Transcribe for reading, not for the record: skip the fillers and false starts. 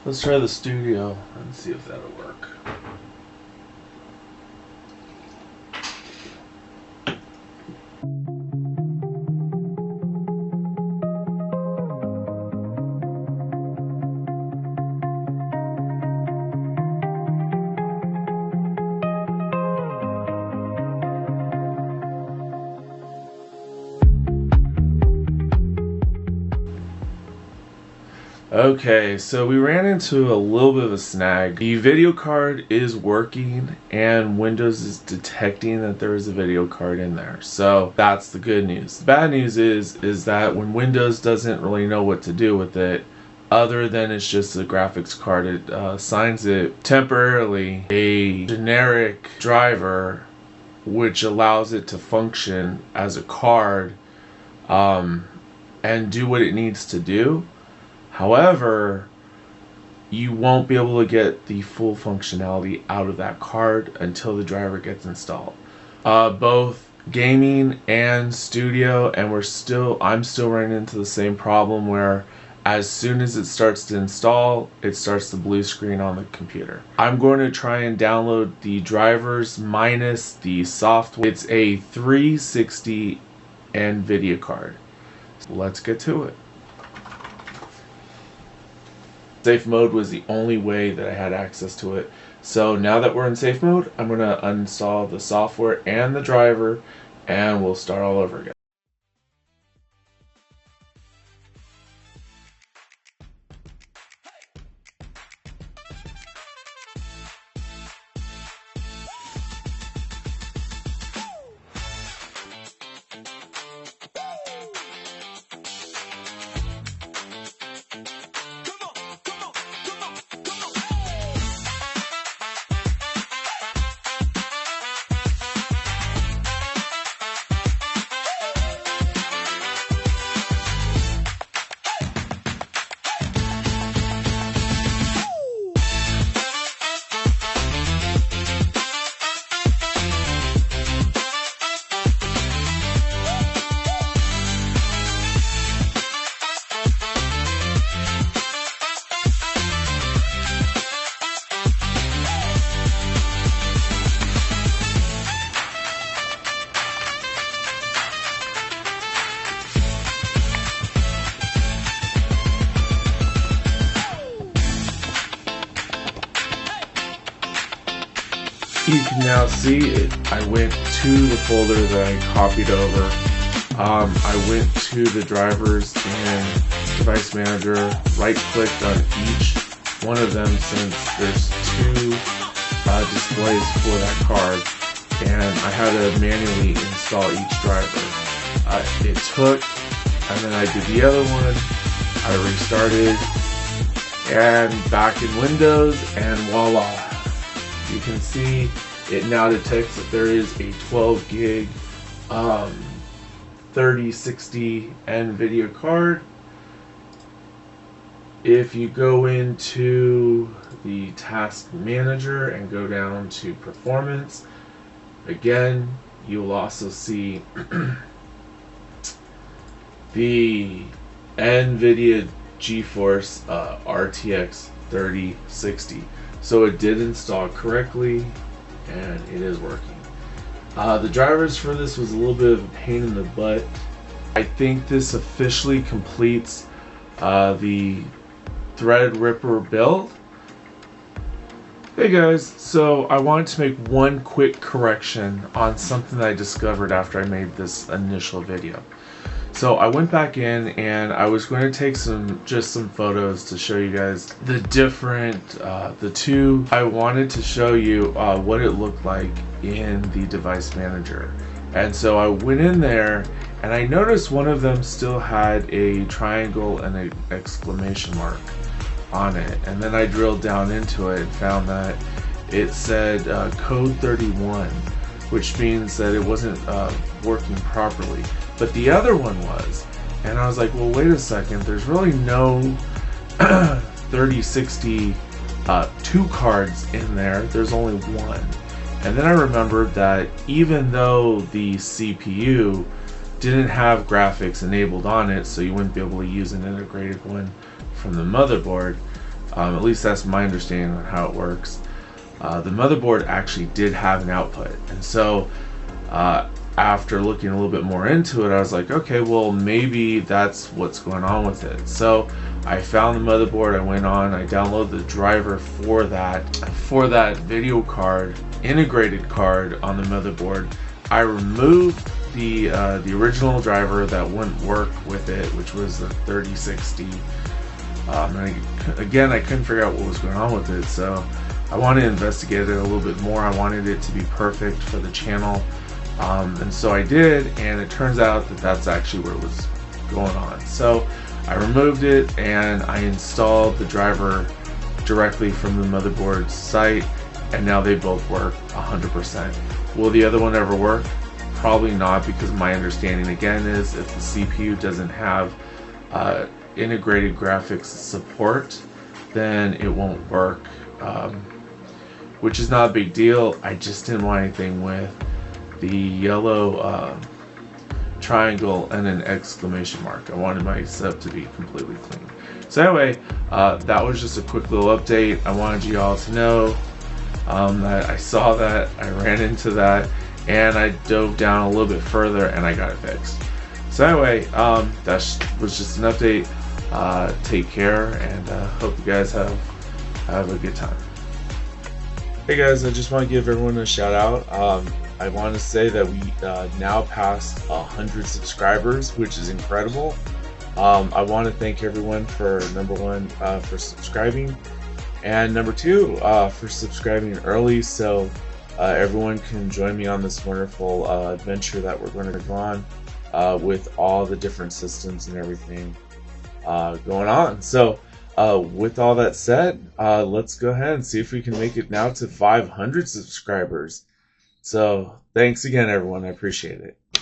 Let's try the studio and see if that'll work. Okay, so we ran into a little bit of a snag. The video card is working and Windows is detecting that there is a video card in there. So that's the good news. The bad news is that when Windows doesn't really know what to do with it, other than it's just a graphics card, it assigns it temporarily a generic driver which allows it to function as a card and do what it needs to do. However, you won't be able to get the full functionality out of that card until the driver gets installed. Both gaming and studio, and I'm still running into the same problem where as soon as it starts to install, it starts the blue screen on the computer. I'm going to try and download the drivers minus the software. It's a 360 NVIDIA card. So let's get to it. Safe mode was the only way that I had access to it. So now that we're in safe mode, I'm going to uninstall the software and the driver and we'll start all over again. You can now see it. I went to the folder that I copied over. I went to the drivers in Device Manager, right-clicked on each one of them since there's two displays for that card, and I had to manually install each driver. It took, and then I did the other one. I restarted, and back in Windows, and voila. You can see it now detects that there is a 12 gig 3060 NVIDIA card. If you go into the task manager and go down to performance, again you'll also see the NVIDIA GeForce RTX 3060. So it did install correctly and it is working. The drivers for this was a little bit of a pain in the butt. I think this officially completes the Threadripper build. Hey guys, so I wanted to make one quick correction on something that I discovered after I made this initial video. So I went back in and I was going to take just some photos to show you guys the different, the two. I wanted to show you what it looked like in the device manager. And so I went in there and I noticed one of them still had a triangle and an exclamation mark on it. And then I drilled down into it and found that it said code 31, which means that it wasn't working properly. But the other one was, and I was like, well, wait a second, there's really no 3060 two cards in there, there's only one. And then I remembered that even though the CPU didn't have graphics enabled on it, so you wouldn't be able to use an integrated one from the motherboard, At least that's my understanding on how it works. The motherboard actually did have an output, and so after looking a little bit more into it, I was like, okay, well, maybe that's what's going on with it. So I found the motherboard, I went on, I downloaded the driver for that video card, integrated card on the motherboard. I removed the original driver that wouldn't work with it, which was the 3060. And again, I couldn't figure out what was going on with it, so I wanted to investigate it a little bit more. I wanted it to be perfect for the channel, and so I did, and it turns out that that's actually what was going on. So I removed it and I installed the driver directly from the motherboard site, and now they both work 100%. Will the other one ever work? Probably not, because my understanding again is if the CPU doesn't have integrated graphics support, then it won't work, which is not a big deal. I just didn't want anything with the yellow triangle and an exclamation mark. I wanted my setup to be completely clean. So anyway, that was just a quick little update. I wanted you all to know that I saw that, I ran into that, and I dove down a little bit further and I got it fixed. So anyway, that was just an update. Take care, and hope you guys have a good time. Hey guys, I just want to give everyone a shout out. I want to say that we now passed 100 subscribers, which is incredible. I want to thank everyone for number one, for subscribing, and number two, for subscribing early, so everyone can join me on this wonderful adventure that we're going to go on with all the different systems and everything going on. So with all that said, let's go ahead and see if we can make it now to 500 subscribers. So thanks again, everyone. I appreciate it.